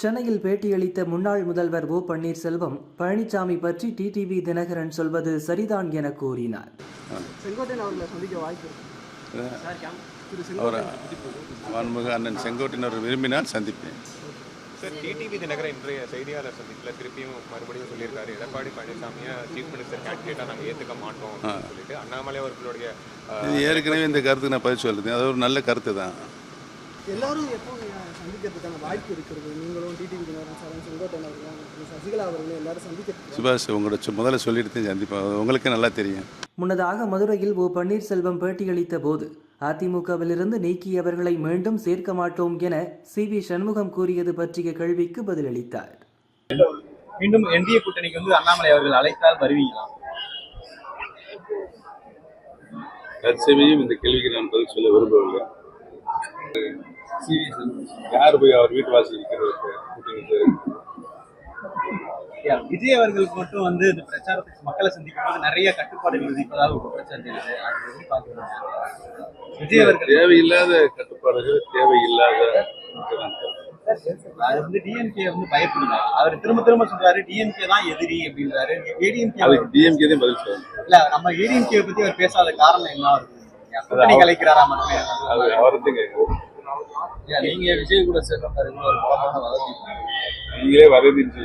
சென்னையில் பேட்டியளித்த முன்னாள் முதல்வர் ஓ பன்னீர்செல்வம் பழனிசாமி பற்றி டிடிவி தினகரன் சொல்வது சரிதான் என கூறினார். செங்கோட்டையன் அவர்களை சந்திக்க வாய்ப்பு அண்ணன் செங்கோட்டையன் விரும்பினால் சந்திப்பேன். சார், டிடிவி தினகரன் இன்றைய செய்தியாளர் சந்திப்பில் திருப்பியும் மறுபடியும் சொல்லியிருக்காரு, எடப்பாடி பழனிசாமியை சீஃப் மினிஸ்டர் கேண்டிடேட்டாக நாங்கள் ஏற்றுக்க மாட்டோம் சொல்லிட்டு. அண்ணாமலை அவர்களுடைய ஏற்கனவே இந்த கருத்துக்கு நான் பதில் சொல்லுறேன். அது ஒரு நல்ல கருத்து தான். எல்லாரும் எப்போ சந்திக்கிறதுக்கான வாய்ப்பு இருக்கிறது? நீங்களும் டிடிவி தினகரன் சாரும் செங்கோட்டையன் அவர்களும் சசிகலா அவர்களும் எல்லாரும் சந்திக்க சுபாஷ் உங்களோட முதல்ல சொல்லிட்டு சந்திப்பேன். உங்களுக்கு நல்லா தெரியும். முன்னதாக மதுரையில் ஓ பன்னீர்செல்வம் பேட்டியளித்த போது அதிமுகவிலிருந்து நீக்கியவர்களை மீண்டும் சேர்க்க மாட்டோம் என சி.வி. சண்முகம் கூறியது பற்றிய கேள்விக்கு பதிலளித்தார். மீண்டும் என்டிஏ கூட்டணிக்கு வந்து அண்ணாமலை அவர்கள் அழைத்தால் வருவீங்களா? தற்சமயம் இந்த கேள்விக்கு நான் பதில் சொல்ல விரும்பவில்லை. யார் போய் அவர் வீட்டு வாசல் விஜய் அவர்களுக்கு மட்டும் வந்து இந்த பிரச்சாரத்துக்கு மக்களை சந்திக்கும் போது நிறைய கட்டுப்பாடுகள் விதிப்பதாக ஒரு பிரச்சாரம் விஜய் அவர்கள் தேவையில்லாத கட்டுப்பாடுகள், தேவையில்லாத அது வந்து டிஎம்கே வந்து பயப்படுறாரு. அவர் திரும்ப திரும்ப சொல்றாரு டிஎம்கே தான் எதிரி அப்படின்றாரு. டிஎம்கே தான் பதில் சொல்றாரு. இல்ல, நம்ம ஏடிஎம்கே பத்தி அவர் பேசாத காரணம் என்ன கூட்டணி கலைக்கிறாரா மட்டுமே? நீங்க விஜய் கூட சேர்ந்த மாதிரி ஒரு பலமான வதந்தி நீங்களே வரதின்னு